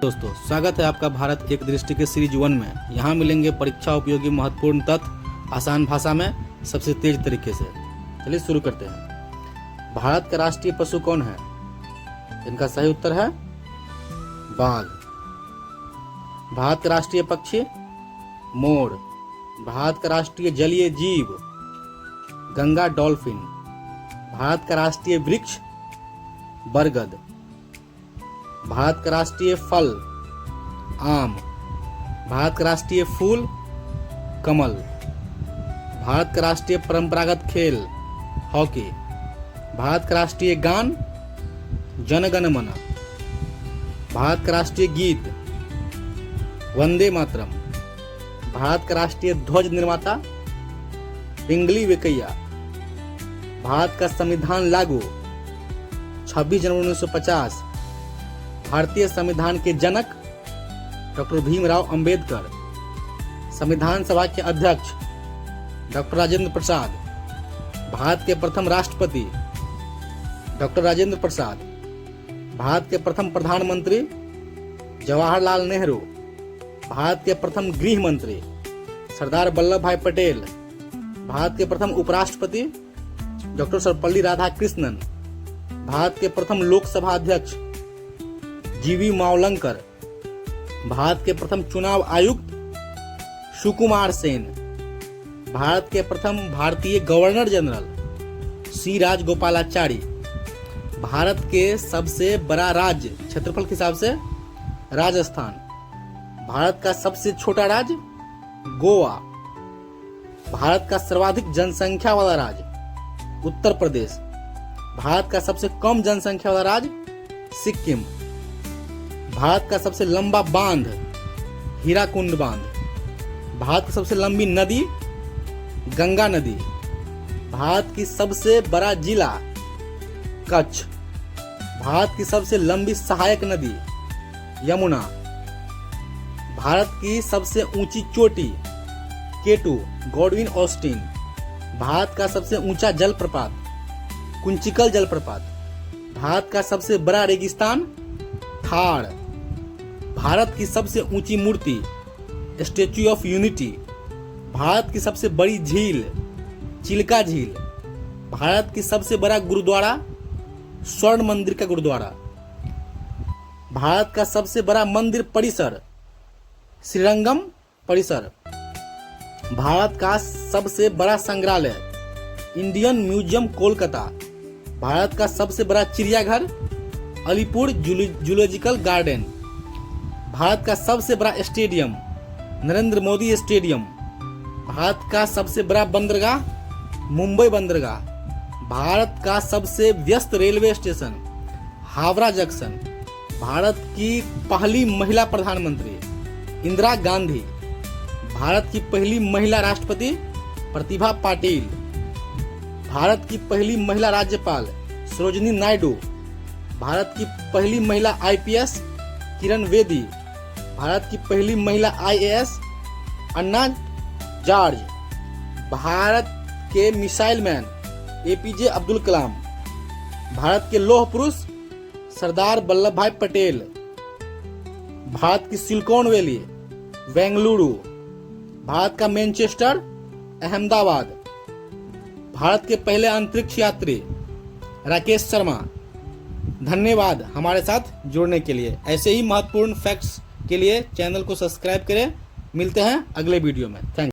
दोस्तों, स्वागत है आपका भारत एक दृष्टि के सीरीज 1 में। यहाँ मिलेंगे परीक्षा उपयोगी महत्वपूर्ण तथ्य आसान भाषा में सबसे तेज तरीके से। चलिए शुरू करते हैं। भारत का राष्ट्रीय पशु कौन है? इनका सही उत्तर है बाघ। भारत का राष्ट्रीय पक्षी मोर। भारत का राष्ट्रीय जलीय जीव गंगा डॉल्फिन। भारत का राष्ट्रीय वृक्ष बरगद। भारत का राष्ट्रीय फल आम। भारत का राष्ट्रीय फूल कमल। भारत का राष्ट्रीय परंपरागत खेल हॉकी। भारत का राष्ट्रीय गान जन गण मन। भारत का राष्ट्रीय गीत वंदे मातरम। भारत का राष्ट्रीय ध्वज निर्माता पिंगली वेंकैया। भारत का संविधान लागू 26 जनवरी 1950। भारतीय संविधान के जनक डॉक्टर भीमराव अंबेडकर। संविधान सभा के अध्यक्ष डॉक्टर राजेंद्र प्रसाद। भारत के प्रथम राष्ट्रपति डॉक्टर राजेंद्र प्रसाद। भारत के प्रथम प्रधानमंत्री जवाहरलाल नेहरू। भारत के प्रथम गृह मंत्री सरदार वल्लभ भाई पटेल। भारत के प्रथम उपराष्ट्रपति डॉक्टर सर्वपल्ली राधाकृष्णन। भारत के प्रथम लोकसभा अध्यक्ष जीवी मावलंकर। भारत के प्रथम चुनाव आयुक्त सुकुमार सेन। भारत के प्रथम भारतीय गवर्नर जनरल सी राजगोपालाचारी। भारत के सबसे बड़ा राज्य क्षेत्रफल के हिसाब से राजस्थान। भारत का सबसे छोटा राज्य गोवा। भारत का सर्वाधिक जनसंख्या वाला राज्य उत्तर प्रदेश। भारत का सबसे कम जनसंख्या वाला राज्य सिक्किम। भारत का सबसे लंबा बांध हीराकुंड बांध। भारत की सबसे लंबी नदी गंगा नदी। भारत की सबसे बड़ा जिला कच्छ। भारत की सबसे लंबी सहायक नदी यमुना। भारत की सबसे ऊंची चोटी केटू गॉडविन ऑस्टिन। भारत का सबसे ऊंचा जलप्रपात कुंचिकल जलप्रपात। भारत का सबसे बड़ा रेगिस्तान थार। भारत की सबसे ऊंची मूर्ति स्टैच्यू ऑफ यूनिटी। भारत की सबसे बड़ी झील चिल्का झील। भारत की सबसे बड़ा गुरुद्वारा स्वर्ण मंदिर का गुरुद्वारा। भारत का सबसे बड़ा मंदिर परिसर श्रीरंगम परिसर। भारत का सबसे बड़ा संग्रहालय इंडियन म्यूजियम कोलकाता। भारत का सबसे बड़ा चिड़ियाघर अलीपुर जूलॉजिकल गार्डन। भारत का सबसे बड़ा स्टेडियम नरेंद्र मोदी स्टेडियम। भारत का सबसे बड़ा बंदरगाह मुंबई बंदरगाह। भारत का सबसे व्यस्त railway station Howrah junction. Bharat की पहली महिला प्रधानमंत्री इंदिरा गांधी। भारत की पहली महिला राष्ट्रपति प्रतिभा पाटिल। भारत की पहली महिला राज्यपाल सरोजिनी नायडू। भारत की पहली महिला आईपीएस किरण बेदी। भारत की पहली महिला आईएएस अन्ना जॉर्ज। भारत के missile man APJ Abdul Kalam. Bharat के लौह पुरुष सरदार वल्लभ भाई पटेल। भारत की सिलिकॉन वैली बेंगलुरु। भारत का मैनचेस्टर अहमदाबाद। भारत के पहले अंतरिक्ष यात्री राकेश शर्मा। धन्यवाद हमारे साथ जुड़ने के लिए। ऐसे ही महत्वपूर्ण फैक्ट्स के लिए चैनल को सब्सक्राइब करें। मिलते हैं अगले वीडियो में। थैंक